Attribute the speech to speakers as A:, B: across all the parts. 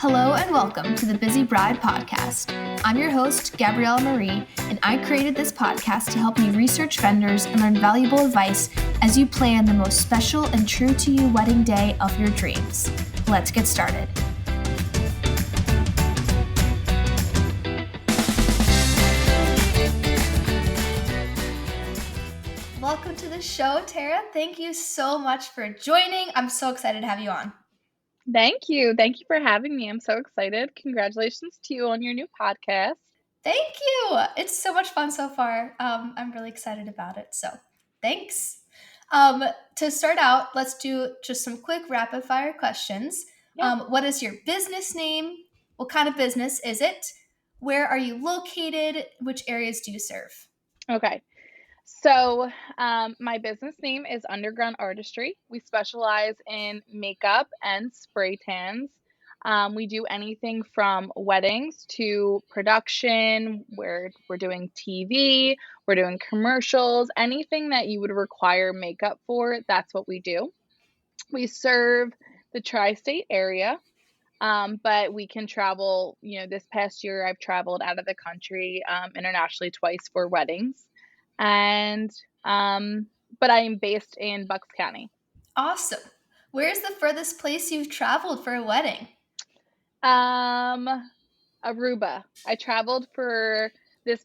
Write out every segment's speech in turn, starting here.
A: Hello and welcome to the Busy Bride podcast. I'm your host, Gabriella Marie, and I created this podcast to help you research vendors and learn valuable advice as you plan the most special and true to you wedding day of your dreams. Let's get started. Welcome to the show, Tara. Thank you so much for joining. I'm so excited to have you on.
B: Thank you. Thank you for having me. I'm so excited. Congratulations to you on your new podcast.
A: Thank you. It's so much fun so far. I'm really excited about it. So thanks. To start out, let's do just some quick rapid fire questions.
B: Yeah.
A: What is your business name? What kind of business is it? Where are you located? Which areas do you serve?
B: Okay. So, my business name is Underground Artistry. We specialize in makeup and spray tans. We do anything from weddings to production, where we're doing TV, we're doing commercials, anything that you would require makeup for, that's what we do. We serve the tri-state area. But we can travel, this past year I've traveled out of the country internationally twice for weddings. And, but I am based in Bucks County.
A: Awesome. Where's the furthest place you've traveled for a wedding?
B: Aruba. I traveled for this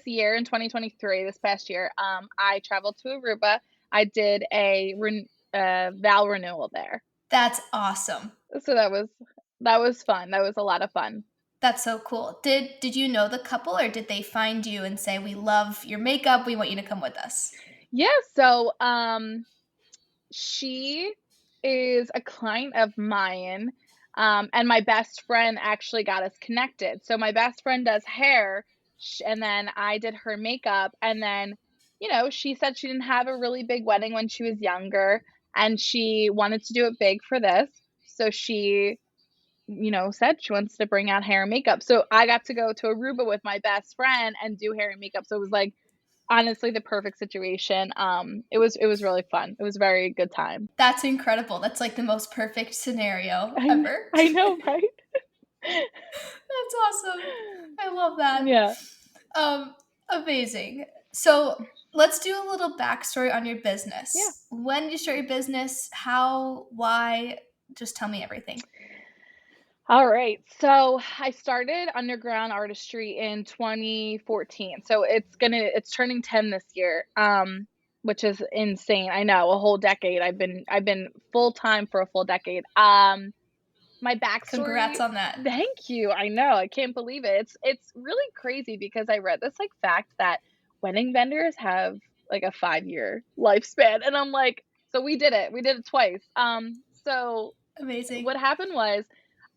B: year in 2023, this past year. I traveled to Aruba. I did a vow renewal there.
A: That's awesome.
B: So that was fun. That was a lot of fun.
A: That's so cool. Did you know the couple, or did they find you and say, "We love your makeup. We want you to come with us"?
B: Yeah, so she is a client of mine, and my best friend actually got us connected. So my best friend does hair, and then I did her makeup, and then, she said she didn't have a really big wedding when she was younger, and she wanted to do it big for this. So she said she wants to bring out hair and makeup. So I got to go to Aruba with my best friend and do hair and makeup. So it was like honestly the perfect situation. It was really fun. It was a very good time.
A: That's incredible. That's like the most perfect scenario ever.
B: I know, right?
A: That's awesome. I love that.
B: Yeah.
A: Amazing. So let's do a little backstory on your business.
B: Yeah.
A: When did you start your business? How? Why? Just tell me everything.
B: All right. So I started Underground Artistry in 2014. So it's turning 10 this year. Which is insane. I know, a whole decade. I've been full time for a full decade. My backstory.
A: Congrats on that.
B: Thank you. I know. I can't believe it. It's really crazy because I read this fact that wedding vendors have like a 5-year lifespan, and I'm like, so we did it. We did it twice. So
A: amazing.
B: What happened was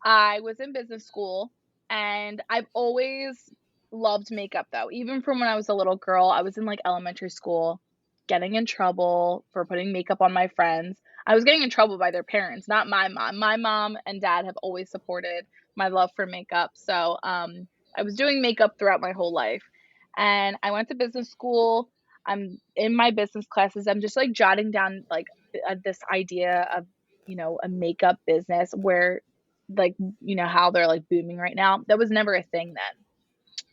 B: I was in business school, and I've always loved makeup though. Even from when I was a little girl, I was in like elementary school, getting in trouble for putting makeup on my friends. I was getting in trouble by their parents, not my mom. My mom and dad have always supported my love for makeup. So I was doing makeup throughout my whole life. And I went to business school. I'm in my business classes. I'm just like jotting down like this idea of, a makeup business where like, how they're like booming right now. That was never a thing then.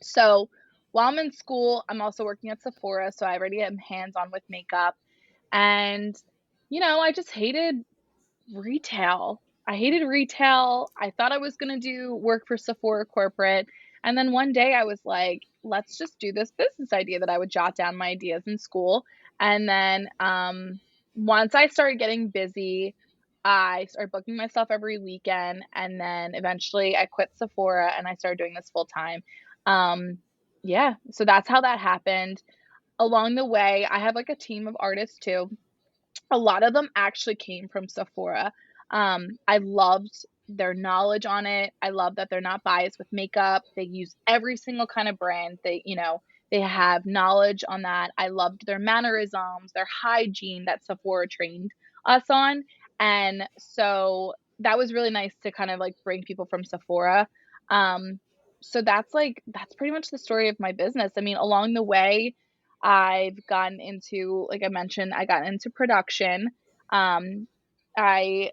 B: So while I'm in school, I'm also working at Sephora. So I already am hands-on with makeup. And, I just hated retail. I thought I was going to do work for Sephora corporate. And then one day I was like, let's just do this business idea that I would jot down my ideas in school. And then once I started getting busy, I started booking myself every weekend. And then eventually I quit Sephora and I started doing this full time. Yeah, so that's how that happened. Along the way, I have like a team of artists too. A lot of them actually came from Sephora. I loved their knowledge on it. I love that they're not biased with makeup. They use every single kind of brand. They have knowledge on that. I loved their mannerisms, their hygiene that Sephora trained us on. And so that was really nice to kind of like bring people from Sephora. So that's pretty much the story of my business. I mean, along the way, I've gotten into, like I mentioned, I got into production. I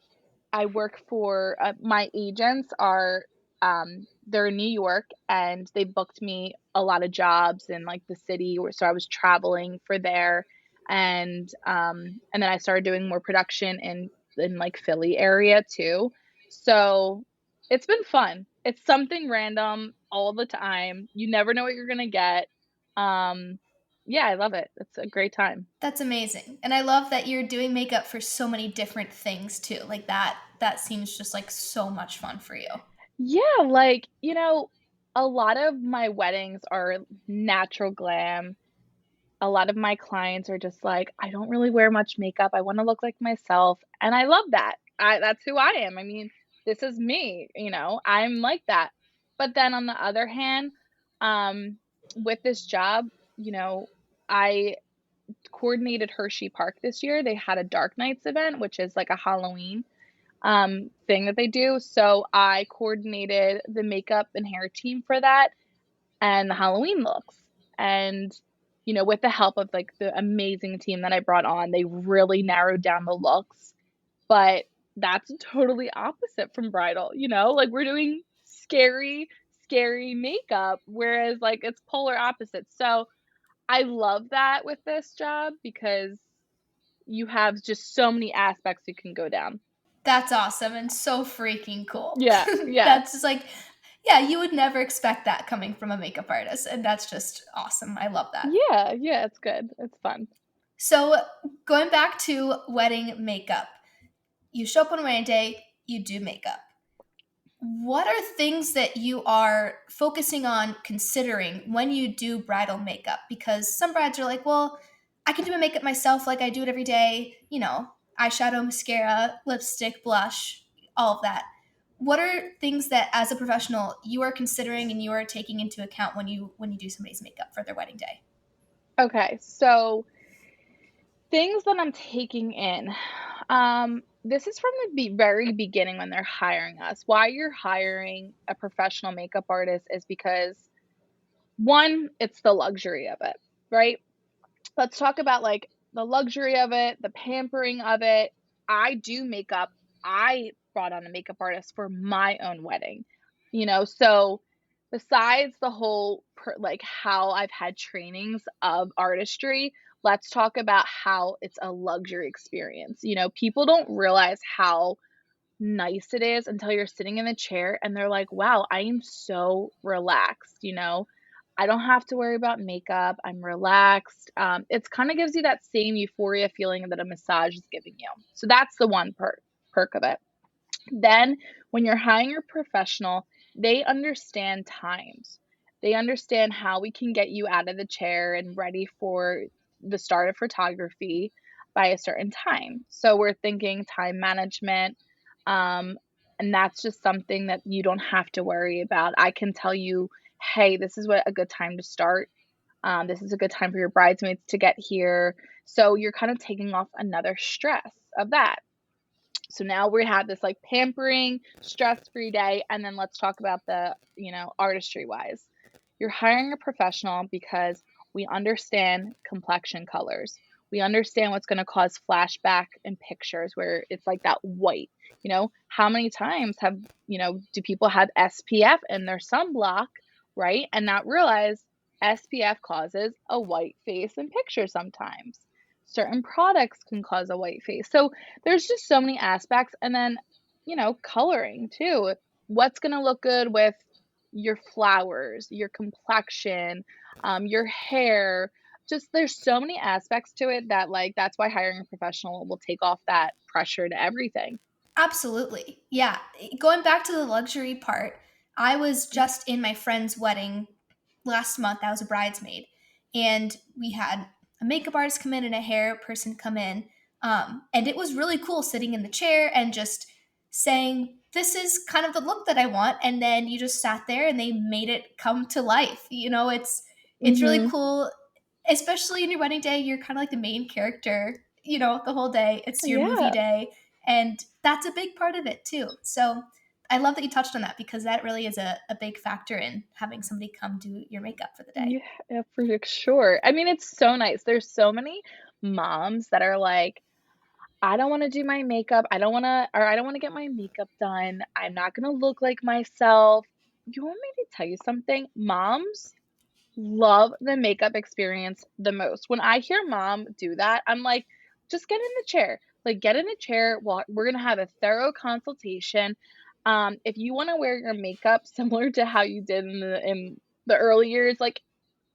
B: I work for my agents are they're in New York, and they booked me a lot of jobs in like the city, or so I was traveling for there, and then I started doing more production in like Philly area too. So it's been fun. It's something random all the time. You never know what you're gonna get. Um, yeah, I love it. It's a great time.
A: That's amazing. And I love that you're doing makeup for so many different things too. Like that seems just like so much fun for you.
B: Yeah, like, a lot of my weddings are natural glam. A lot of my clients are just like, "I don't really wear much makeup. I wanna look like myself." And I love that. That's who I am. I mean, this is me, I'm like that. But then on the other hand, um, with this job, I coordinated Hershey Park this year. They had a Dark Nights event, which is like a Halloween thing that they do. So I coordinated the makeup and hair team for that and the Halloween looks. And, with the help of like the amazing team that I brought on, they really narrowed down the looks. But that's totally opposite from bridal, like we're doing scary, scary makeup, whereas like it's polar opposites. So I love that with this job because you have just so many aspects you can go down.
A: That's awesome and so freaking cool.
B: Yeah, yeah.
A: That's just like, yeah, you would never expect that coming from a makeup artist. And that's just awesome. I love that.
B: Yeah, yeah, it's good. It's fun.
A: So, going back to wedding makeup, you show up on wedding day, you do makeup. What are things that you are focusing on considering when you do bridal makeup? Because some brides are like, well, I can do my makeup myself like I do it every day, eyeshadow, mascara, lipstick, blush, all of that. What are things that as a professional you are considering and you are taking into account when you do somebody's makeup for their wedding day?
B: Okay, so things that I'm taking in. This is from the very beginning when they're hiring us. Why you're hiring a professional makeup artist is because one, it's the luxury of it, right? Let's talk about like the luxury of it, the pampering of it. I do makeup. I brought on a makeup artist for my own wedding, so besides the whole like how I've had trainings of artistry, let's talk about how it's a luxury experience. People don't realize how nice it is until you're sitting in the chair and they're like, "Wow, I am so relaxed." I don't have to worry about makeup. I'm relaxed. It's kind of gives you that same euphoria feeling that a massage is giving you. So that's the one perk of it. Then, when you're hiring a professional, they understand times. They understand how we can get you out of the chair and ready for the start of photography by a certain time. So we're thinking time management. Um, and that's just something that you don't have to worry about. I can tell you, hey, this is what a good time to start. This is a good time for your bridesmaids to get here. So you're kind of taking off another stress of that. So now we have this like pampering, stress-free day. And then let's talk about the, artistry wise. You're hiring a professional because we understand complexion colors. We understand what's going to cause flashback in pictures where it's like that white. How many times do people have SPF in their sunblock, right? And not realize SPF causes a white face in pictures sometimes. Certain products can cause a white face. So there's just so many aspects. And then, coloring too. What's going to look good with your flowers, your complexion, your hair. Just there's so many aspects to it that like that's why hiring a professional will take off that pressure to everything.
A: Absolutely. Yeah. Going back to the luxury part, I was just in my friend's wedding last month. I was a bridesmaid, and we had a makeup artist come in and a hair person come in. And it was really cool sitting in the chair and just saying, "This is kind of the look that I want." And then you just sat there and they made it come to life. It's really
B: Mhm.
A: cool, especially in your wedding day. You're kind of like the main character, the whole day. It's your movie
B: Yeah.
A: day. And that's a big part of it too. So I love that you touched on that because that really is a big factor in having somebody come do your makeup for the day.
B: Yeah, yeah, for sure. I mean, it's so nice. There's so many moms that are like, I don't want to do my makeup. I don't want to get my makeup done. I'm not going to look like myself. You want me to tell you something? Moms love the makeup experience the most. When I hear mom do that, I'm like, just get in the chair. Like, get in a chair. Well, we're gonna have a thorough consultation. If you want to wear your makeup similar to how you did in the early years, like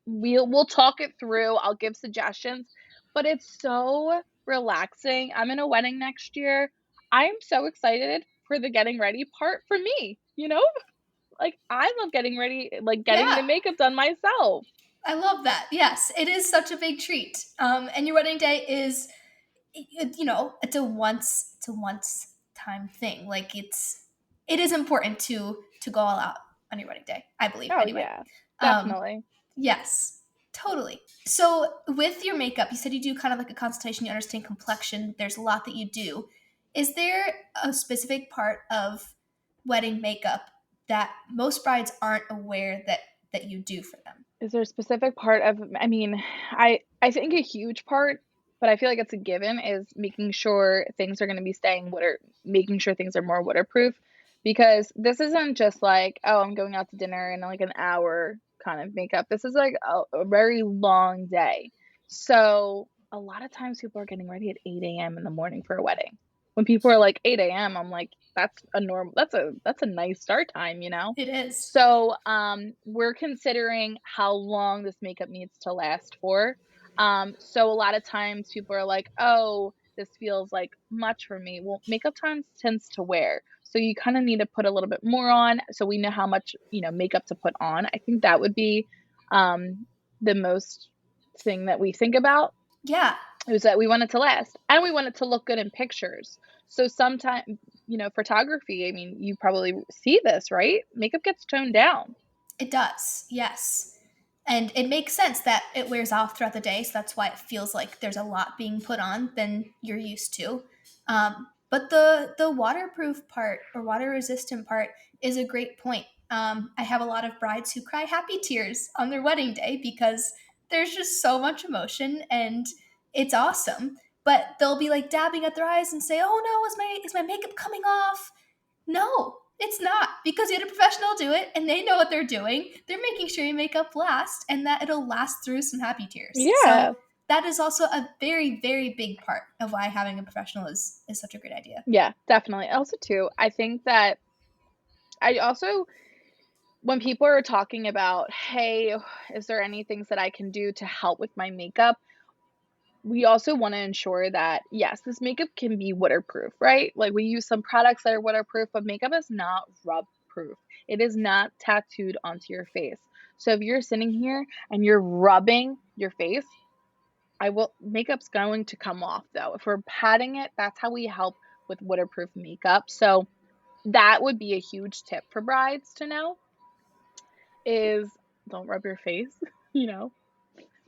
B: we'll talk it through. I'll give suggestions, but it's so relaxing. I'm in a wedding next year. I am so excited for the getting ready part for me, you know? Like I love getting ready, like getting the
A: Yeah,
B: makeup done myself.
A: I love that. Yes, it is such a big treat. And your wedding day is, it's a once time thing. Like it is important to go all out on your wedding day. I believe
B: Oh
A: anyway.
B: yeah,
A: Um,
B: definitely.
A: yes, totally. So with your makeup, you said you do kind of like a consultation. You understand complexion. There's a lot that you do. Is there a specific part of wedding makeup that most brides aren't aware that you do for them?
B: Is there a specific part of, I mean, I think a huge part, but I feel like it's a given, is making sure things are going to be staying making sure things are more waterproof, because this isn't just like, oh, I'm going out to dinner and like an hour kind of makeup. This is like a very long day. So a lot of times people are getting ready at 8 a.m. in the morning for a wedding. When people are like 8 a.m., I'm like, that's a nice start time, you know?
A: It is.
B: So, we're considering how long this makeup needs to last for. So a lot of times people are like, "Oh, this feels like much for me." Well, makeup times tends to wear. So you kind of need to put a little bit more on so we know how much, makeup to put on. I think that would be um the most thing that we think about,
A: Yeah,
B: is that we want it to last and we want it to look good in pictures. So sometimes, photography, I mean, you probably see this, right? Makeup gets toned down.
A: it does. Yes. And it makes sense that it wears off throughout the day, so that's why it feels like there's a lot being put on than you're used to. But the waterproof part or water resistant part is a great point. I have a lot of brides who cry happy tears on their wedding day because there's just so much emotion and it's awesome. But they'll be like dabbing at their eyes and say, "Oh no, is my makeup coming off?" No, it's not, because you had a professional do it and they know what they're doing. They're making sure your makeup lasts and that it'll last through some happy tears. So
B: Yeah.
A: that is also a very, very big part of why having a professional is such a great idea.
B: Yeah, definitely. Also, too, I think that I also, when people are talking about, hey, is there any things that I can do to help with my makeup? We also want to ensure that, yes, this makeup can be waterproof, right? Like we use some products that are waterproof, but makeup is not rub proof. It is not tattooed onto your face. So if you're sitting here and you're rubbing your face, makeup's going to come off though. If we're patting it, that's how we help with waterproof makeup. So that would be a huge tip for brides to know, is don't rub your face, you know.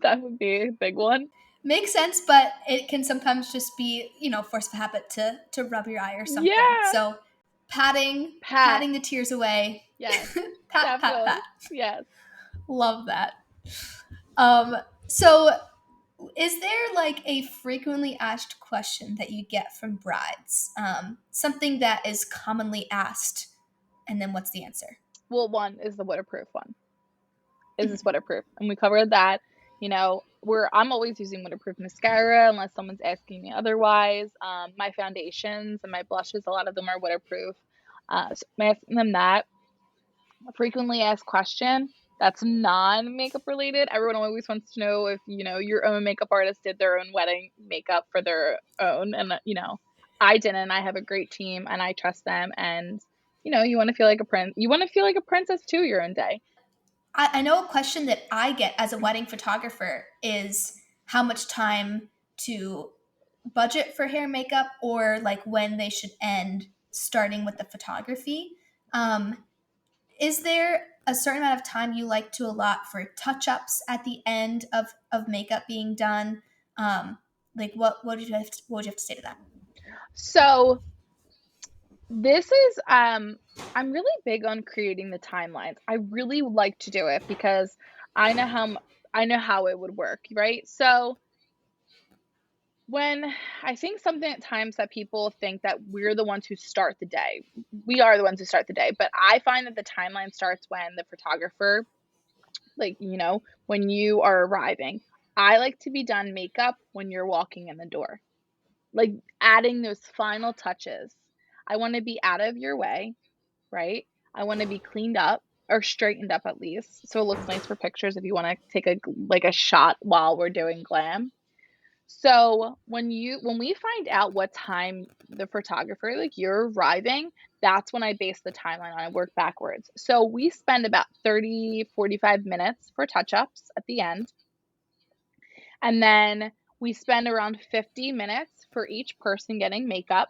B: That would be a big one.
A: Makes sense, but it can sometimes just be, force of habit to rub your eye or something.
B: Yeah.
A: So patting,
B: Pat.
A: patting the tears away.
B: Yes.
A: Pat, pat,
B: Definitely.
A: pat.
B: Yes.
A: Love that. So is there like a frequently asked question that you get from brides? Something that is commonly asked, and then what's the answer?
B: Well, one is the waterproof one. Is this
A: Mhm.
B: waterproof? And we covered that. I'm always using waterproof mascara unless someone's asking me otherwise. My foundations and my blushes, a lot of them are waterproof. So I'm asking them that. A frequently asked question that's non-makeup related. Everyone always wants to know if, your own makeup artist did their own wedding makeup for their own. And, I didn't. I have a great team and I trust them. And, you want to feel like a prince. You want to feel like a princess too your own day.
A: I know a question that I get as a wedding photographer is how much time to budget for hair and makeup, or like when they should end starting with the photography. Um, is there a certain amount of time you like to allot for touch-ups at the end of makeup being done? Like what would you have to say to that?
B: So this is I'm really big on creating the timelines. I really like to do it because I know how I know how it would work, right? So When I think something at times that people think that we're the ones who start the day. We are the ones who start the day, but I find that the timeline starts when the photographer, like, when you are arriving. I like to be done makeup when you're walking in the door. Like adding those final touches. I want to be out of your way, right? I want to be cleaned up or straightened up at least, so it looks nice for pictures if you want to take a shot while we're doing glam. So when we find out what time the photographer, like you're arriving, that's when I base the timeline on. I work backwards. So we spend about 30-45 minutes for touch-ups at the end. And then we spend around 50 minutes for each person getting makeup.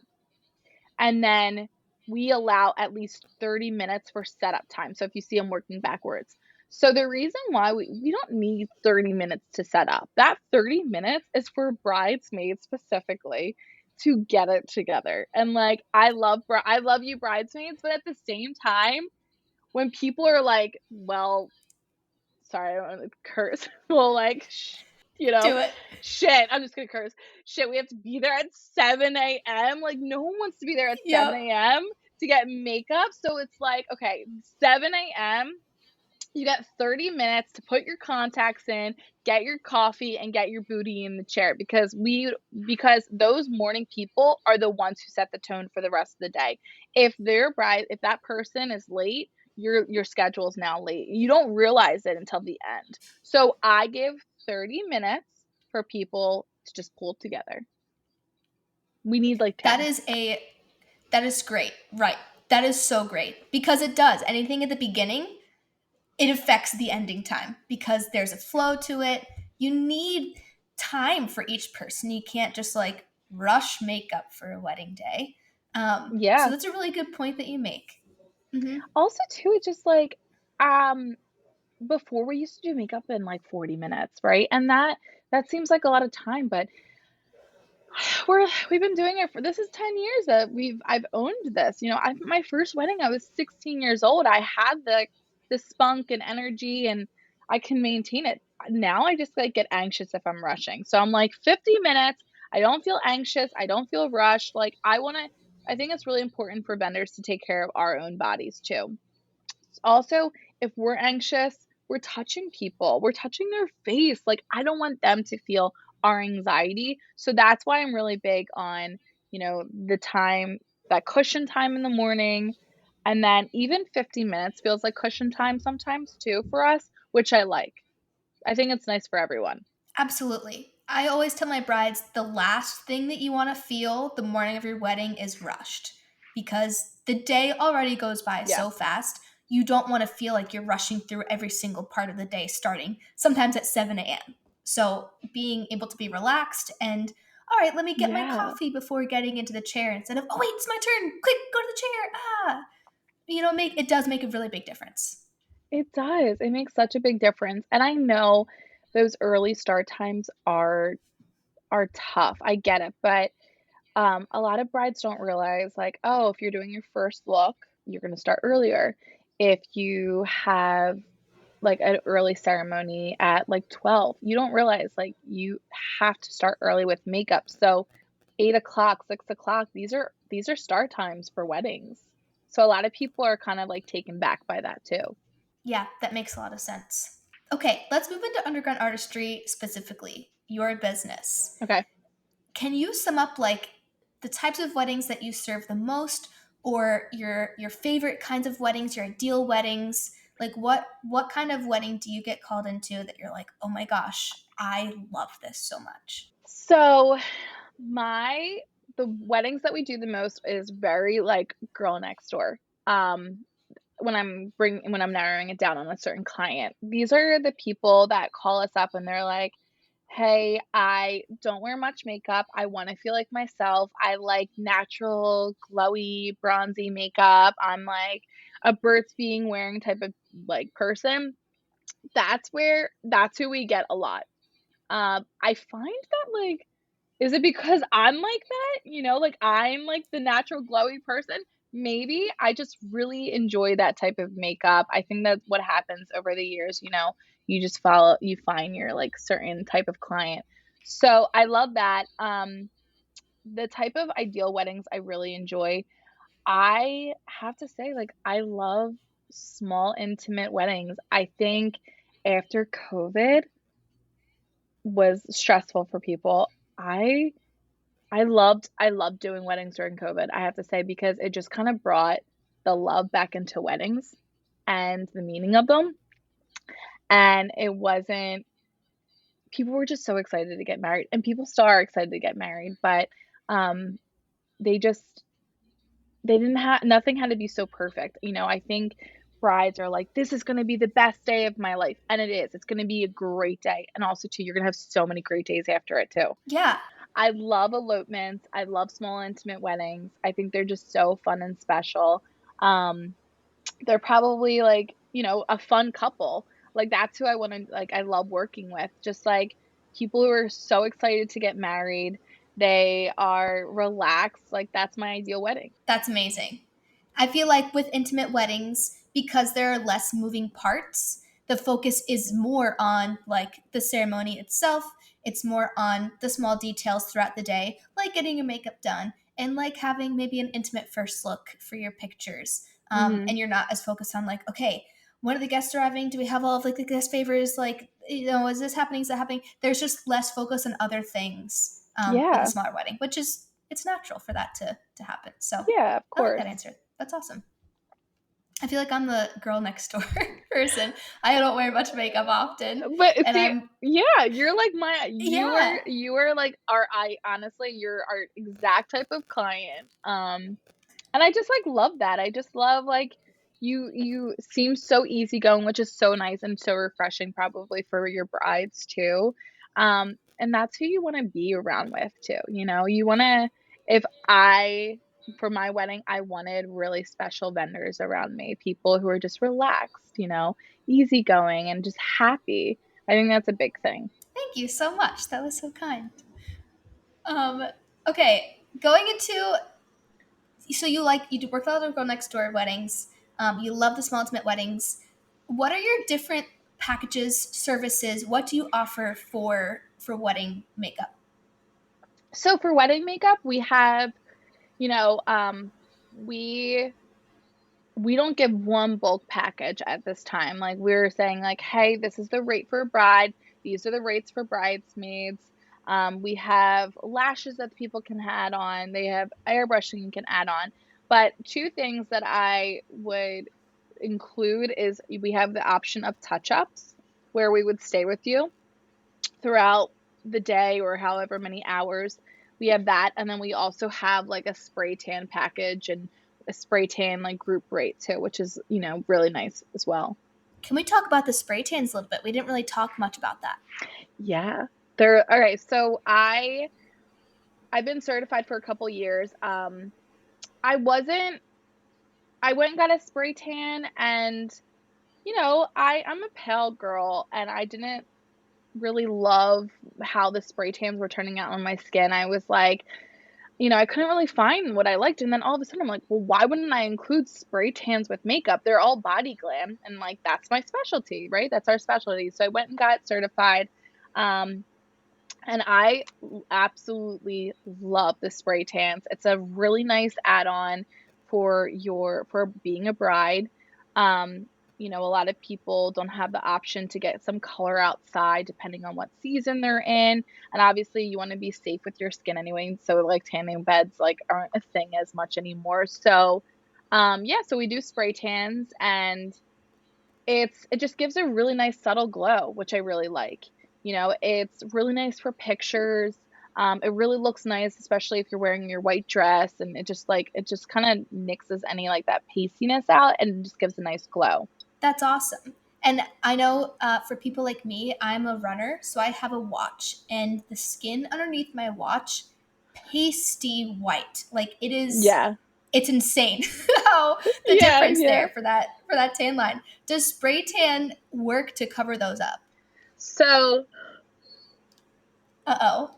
B: And then we allow at least 30 minutes for setup time. So if you see I'm working backwards. So the reason why we don't need 30 minutes to set up, that 30 minutes is for bridesmaids specifically to get it together. And like I love you bridesmaids, but at the same time, when people are like, well, sorry, I don't want to curse. Well, like, you know,
A: Do it.
B: shit, I'm just gonna curse. Shit, we have to be there at 7 a.m. Like, no one wants to be there at 7
A: Yep.
B: a.m. to get makeup. So it's like, okay, 7 a.m. You got 30 minutes to put your contacts in, get your coffee, and get your booty in the chair because those morning people are the ones who set the tone for the rest of the day. If that person is late, your schedule is now late. You don't realize it until the end. So I give 30 minutes for people to just pull together. We need like
A: That
B: 10.
A: is a that is great. Right. That is so great because it does. Anything at the beginning, it affects the ending time because there's a flow to it. You need time for each person. You can't just like rush makeup for a wedding day. So
B: Yeah.
A: that's a really good point that you make. Hmm.
B: Also, too, it's just like, um, before we used to do makeup in like 40 minutes, right? And that seems like a lot of time, but we've been doing it for this is 10 years that I've owned this. My first wedding, I was 16 years old. I had the spunk and energy and I can maintain it. Now I just like get anxious if I'm rushing. So I'm like 50 minutes. I don't feel anxious. I don't feel rushed. Like I think it's really important for vendors to take care of our own bodies too. Also, if we're anxious, we're touching people, we're touching their face. Like, I don't want them to feel our anxiety. So that's why I'm really big on, the time, that cushion time in the morning. And then even 50 minutes feels like cushion time sometimes too for us, which I like. I think it's nice for everyone.
A: Absolutely. I always tell my brides the last thing that you want to feel the morning of your wedding is rushed because the day already goes by
B: Yeah.
A: so fast. You don't want to feel like you're rushing through every single part of the day starting sometimes at 7 a.m. So being able to be relaxed and, all right, let me get my
B: Yeah.
A: coffee before getting into the chair instead of, oh, wait, it's my turn. Quick, go to the chair. It does make a really big difference.
B: It does. It makes such a big difference. And I know those early start times are tough. I get it, but a lot of brides don't realize, like, oh, if you're doing your first look, you're going to start earlier. If you have like an early ceremony at like 12, you don't realize like you have to start early with makeup. So 8 o'clock, 6 o'clock, these are start times for weddings. So a lot of people are kind of like taken back by that too.
A: Yeah, that makes a lot of sense. Okay, let's move into underground artistry specifically, your business.
B: Okay.
A: Can you sum up like the types of weddings that you serve the most or your favorite kinds of weddings, your ideal weddings? Like what kind of wedding do you get called into that you're like, "Oh my gosh, I love this so much."
B: So my the weddings that we do the most is very like girl next door. Um when I'm narrowing it down on a certain client. These are the people that call us up and they're like, "Hey, I don't wear much makeup. I want to feel like myself. I like natural, glowy, bronzy makeup. I'm like a birds being wearing type of like person." That's who we get a lot. I find that like is it because I'm like that? Like I'm like the natural glowy person? Maybe I just really enjoy that type of makeup. I think that's what happens over the years, you just you find your like certain type of client. So I love that. The type of ideal weddings I really enjoy, I have to say, like, I love small, intimate weddings. I think after COVID was stressful for people, I I loved doing weddings during COVID, I have to say, because it just kind of brought the love back into weddings and the meaning of them. And it wasn't people were just so excited to get married, and people still are excited to get married, but um they just they didn't have nothing had to be so perfect. I think brides are like, this is going to be the best day of my life, and it is. It's going to be a great day, and also too, you're going to have so many great days after it too.
A: Yeah.
B: I love elopements. I love small intimate weddings. I think they're just so fun and special. Um, they're probably like, a fun couple. Like that's who I want to like I love working with. Just like people who are so excited to get married. They are relaxed. Like that's my ideal wedding.
A: That's amazing. I feel like with intimate weddings, because there are less moving parts, the focus is more on like the ceremony itself. It's more on the small details throughout the day, like getting your makeup done and like having maybe an intimate first look for your pictures.
B: Mhm.
A: And you're not as focused on like, okay, when are the guests arriving? Do we have all of like the guest favors? Like, is this happening? Is that happening? There's just less focus on other things with a
B: Yeah.
A: smaller wedding, which is it's natural for that to happen. So
B: Yeah, of
A: I like
B: course.
A: that answer. That's awesome. I feel like I'm the girl next door person. I don't wear much makeup often,
B: But
A: and
B: see,
A: I'm
B: yeah, you're like my
A: yeah.
B: you are like our I honestly, you're our exact type of client. And I just, like, love that. I just love, like, you seem so easygoing, which is so nice and so refreshing probably for your brides too. And that's who you wanna be around with too, you know? You wanna if I for my wedding, I wanted really special vendors around me, people who are just relaxed, easygoing and just happy. I think that's a big thing.
A: Thank you so much. That was so kind. Um, okay, going into so you do work a lot of girl next door weddings. You love the small intimate weddings. What are your different packages, services? What do you offer for wedding makeup?
B: So for wedding makeup, we have, you know, we we don't give one bulk package at this time. Like we're saying like, hey, this is the rate for a bride. These are the rates for bridesmaids. We have lashes that people can add on. They have airbrushing you can add on. But two things that I would include is we have the option of touch-ups where we would stay with you throughout the day or however many hours. We have that, and then we also have like a spray tan package and a spray tan like group rate too, which is, really nice as well.
A: Can we talk about the spray tans a little bit? We didn't really talk much about that.
B: Yeah. They're all right. So I've been certified for a couple years. I wasn't I went and got a spray tan, and I'm a pale girl and I didn't really love how the spray tans were turning out on my skin. I was like, I couldn't really find what I liked. And then all of a sudden, I'm like, well, why wouldn't I include spray tans with makeup? They're all body glam. And like, that's my specialty, right? That's our specialty. So I went and got certified. Um, and I absolutely love the spray tans. It's a really nice add-on for being a bride. A lot of people don't have the option to get some color outside depending on what season they're in. And obviously you want to be safe with your skin anyway. So like tanning beds like aren't a thing as much anymore. So yeah, so we do spray tans, and it just gives a really nice subtle glow, which I really like. It's really nice for pictures. It really looks nice, especially if you're wearing your white dress, and it just kind of nixes any like that pastiness out and just gives a nice glow.
A: That's awesome. And I know for people like me, I'm a runner, so I have a watch, and the skin underneath my watch, pasty white. Like
B: Yeah.
A: it's insane how the
B: Yeah,
A: difference
B: yeah.
A: there for that tan line. Does spray tan work to cover those up?
B: So,
A: Uh oh.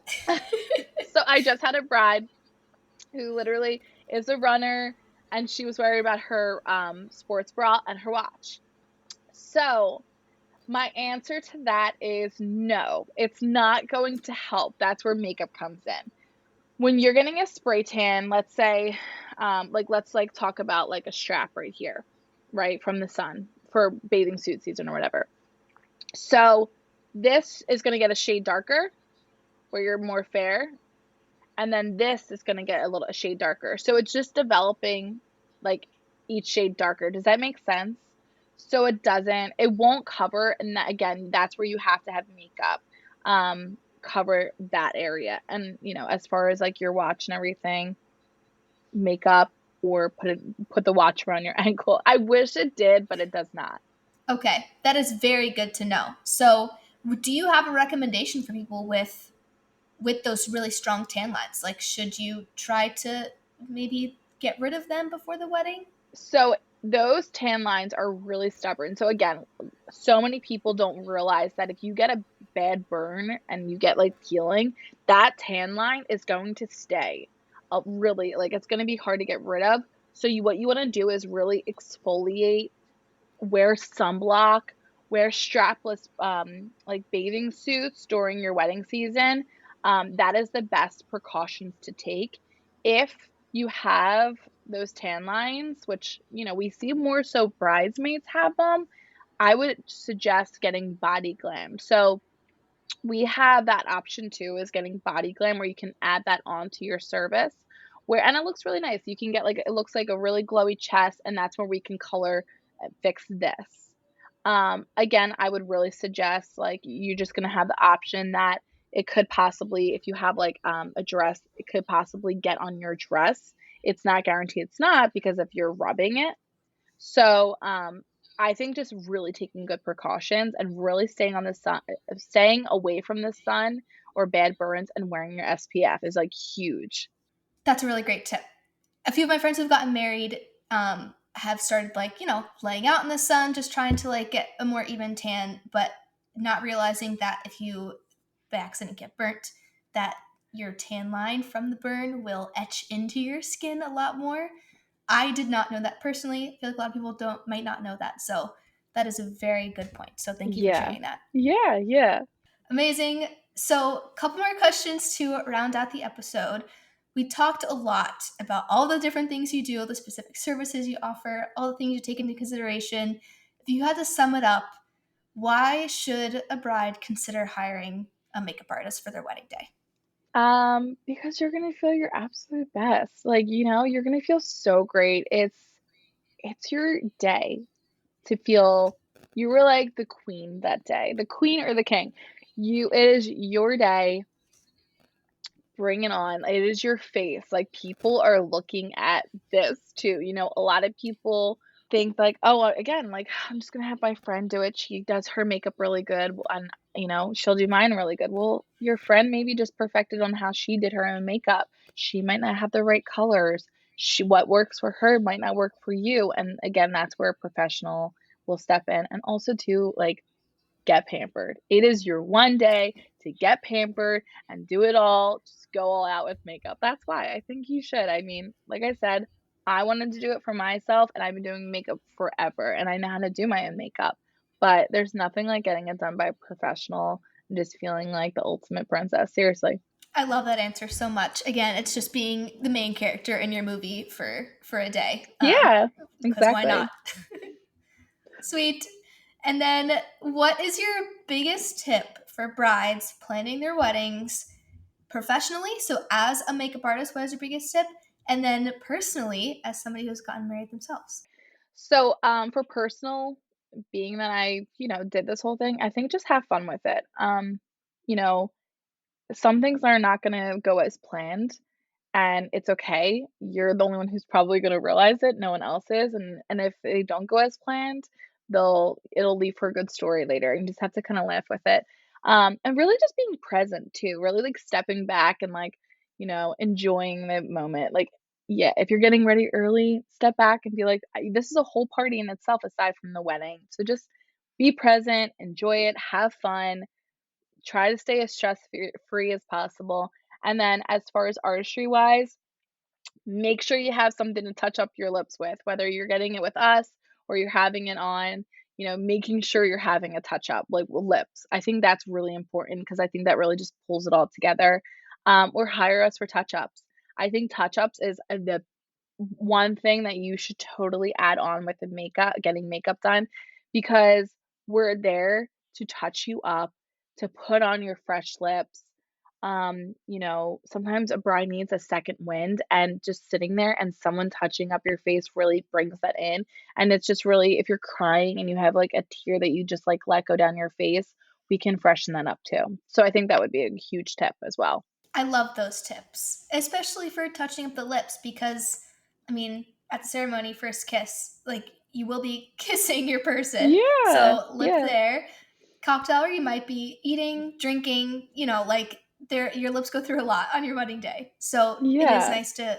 B: so I just had a bride who literally is a runner, and she was worried about her sports bra and her watch. So My answer to that is no. It's not going to help. That's where makeup comes in. When you're getting a spray tan, let's say, let's like talk about like a strap right here, right, from the sun for bathing suit season or whatever. So this is going to get a shade darker where you're more fair, and then this is going to get a shade darker. So it's just developing like each shade darker. Does that make sense? So it won't cover, and that, again, that's where you have to have makeup cover that area. And as far as like your watch and everything, makeup or put the watch around your ankle. I wish it did, but it does not.
A: Okay, that is very good to know. So, do you have a recommendation for people with those really strong tan lines? Like, should you try to maybe get rid of them before the wedding?
B: So those tan lines are really stubborn. So again, so many people don't realize that if you get a bad burn and you get like peeling, that tan line is going to stay. Really, like it's going to be hard to get rid of. So what you want to do is really exfoliate, wear sunblock, wear strapless like bathing suits during your wedding season. That is the best precautions to take. If you have those tan lines, which we see more so bridesmaids have them, I would suggest getting body glam. So we have that option too, is getting body glam, where you can add that onto your service, and it looks really nice. You can get it looks like a really glowy chest, and that's where we can color fix this. Again, I would really suggest, like, you're just gonna have the option that it could possibly, if you have like a dress, it could possibly get on your dress. It's not guaranteed it's not, because if you're rubbing it. So, I think just really taking good precautions and really staying on the sun, staying away from the sun or bad burns, and wearing your SPF is like huge.
A: That's a really great tip. A few of my friends who've gotten married have started like, laying out in the sun, just trying to like get a more even tan, but not realizing that if you by accident get burnt, that your tan line from the burn will etch into your skin a lot more. I did not know that personally. I feel like a lot of people might not know that. So that is a very good point. So thank you for
B: Yeah.
A: sharing that.
B: Yeah, yeah.
A: Amazing. So, a couple more questions to round out the episode. We talked a lot about all the different things you do, the specific services you offer, all the things you take into consideration. If you had to sum it up, why should a bride consider hiring a makeup artist for their wedding day?
B: Because you're gonna feel your absolute best. Like, you're gonna feel so great. It's your day to feel you were like the queen that day, the queen or the king. It is your day. Bring it on. It is your face. Like, people are looking at this too. A lot of people think like, oh, again, like, I'm just gonna have my friend do it. She does her makeup really good, and she'll do mine really good. Well, your friend maybe just perfected on how she did her own makeup. She might not have the right colors. What works for her might not work for you. And again, that's where a professional will step in. And also too, like, get pampered. It is your one day to get pampered and do it all. Just go all out with makeup. That's why I think you should. I mean, like I said, I wanted to do it for myself, and I've been doing makeup forever, and I know how to do my own makeup. But there's nothing like getting it done by a professional and just feeling like the ultimate princess. Seriously.
A: I love that answer so much. Again, it's just being the main character in your movie for a day.
B: Yeah,
A: Because why
B: exactly.
A: not? Sweet. And then, what is your biggest tip for brides planning their weddings professionally? So, as a makeup artist, what is your biggest tip? And then, personally, as somebody who's gotten married themselves?
B: So, for personal, being that I, did this whole thing, I think just have fun with it. You know, some things are not gonna go as planned, and it's okay. You're the only one who's probably gonna realize it, no one else is, and if they don't go as planned, it'll leave for a good story later. You just have to kinda laugh with it. And really just being present too, really, like, stepping back and, like, enjoying the moment. Like, yeah, if you're getting ready early, step back and be like, This is a whole party in itself aside from the wedding." So just be present, enjoy it, have fun, try to stay as free as possible. And then as far as artistry wise, make sure you have something to touch up your lips with, whether you're getting it with us or you're having it on. making sure you're having a touch up, like with lips. I think that's really important because I think that really just pulls it all together. Or hire us for touch ups. I think touch ups is the one thing that you should totally add on with the makeup, getting makeup done, because we're there to touch you up, to put on your fresh lips. Sometimes a bride needs a second wind, and just sitting there and someone touching up your face really brings that in. And it's just really, if you're crying and you have like a tear that you just like let go down your face, we can freshen that up too. So I think that would be a huge tip as well.
A: I love those tips, especially for touching up the lips because, I mean, at the ceremony, first kiss, like you will be kissing your person.
B: Yeah.
A: So lip
B: Yeah.
A: there. Cocktail, or you might be eating, drinking, like your lips go through a lot on your wedding day. So it is
B: Yeah.
A: nice to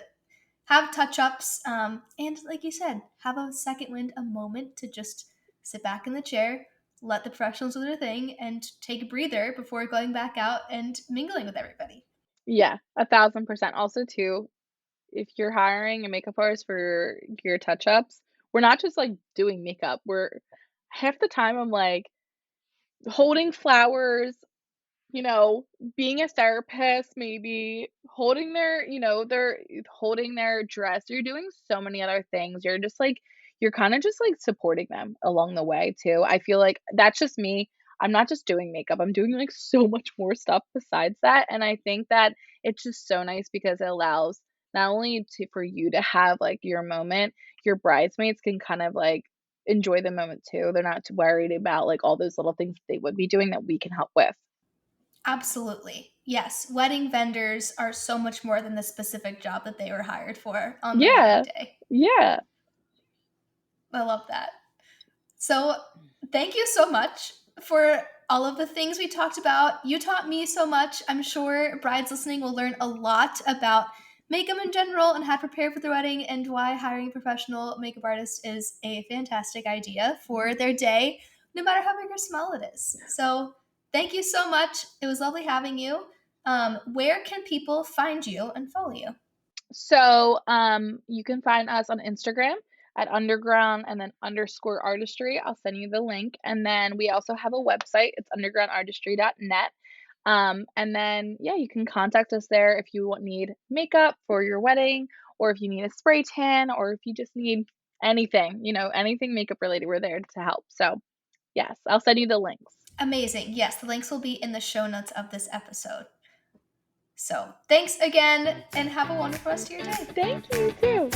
A: have touch ups. And like you said, have a second wind, a moment to just sit back in the chair, let the professionals do their thing, and take a breather before going back out and mingling with everybody.
B: Yeah, 1,000%. Also, too, if you're hiring a makeup artist for your touch-ups, we're not just, like, doing makeup. We're half the time, I'm, like, holding flowers, you know, being a therapist, maybe they're holding their dress. You're doing so many other things. You're kinda just, like, supporting them along the way too. I feel like that's just me. I'm not just doing makeup. I'm doing, like, so much more stuff besides that, and I think that it's just so nice because it allows not only for you to have, like, your moment, your bridesmaids can kind of, like, enjoy the moment too. They're not too worried about, like, all those little things they would be doing that we can help with.
A: Absolutely. Yes. Wedding vendors are so much more than the specific job that they were hired for on the wedding
B: Yeah.
A: day.
B: Yeah.
A: I love that. So, thank you so much for all of the things we talked about. You taught me so much. I'm sure brides listening will learn a lot about makeup in general and how to prepare for the wedding and why hiring a professional makeup artist is a fantastic idea for their day, no matter how big or small it is. So, thank you so much. It was lovely having you. Where can people find you and follow you?
B: So, you can find us on Instagram at underground and then underscore artistry. I'll send you the link. And then we also have a website. It's undergroundartistry.net. And then, yeah, you can contact us there if you need makeup for your wedding, or if you need a spray tan, or if you just need anything, anything makeup related, we're there to help. So, yes, I'll send you the links.
A: Amazing. Yes, the links will be in the show notes of this episode. So thanks again and have a wonderful rest of your day.
B: Thank you, too.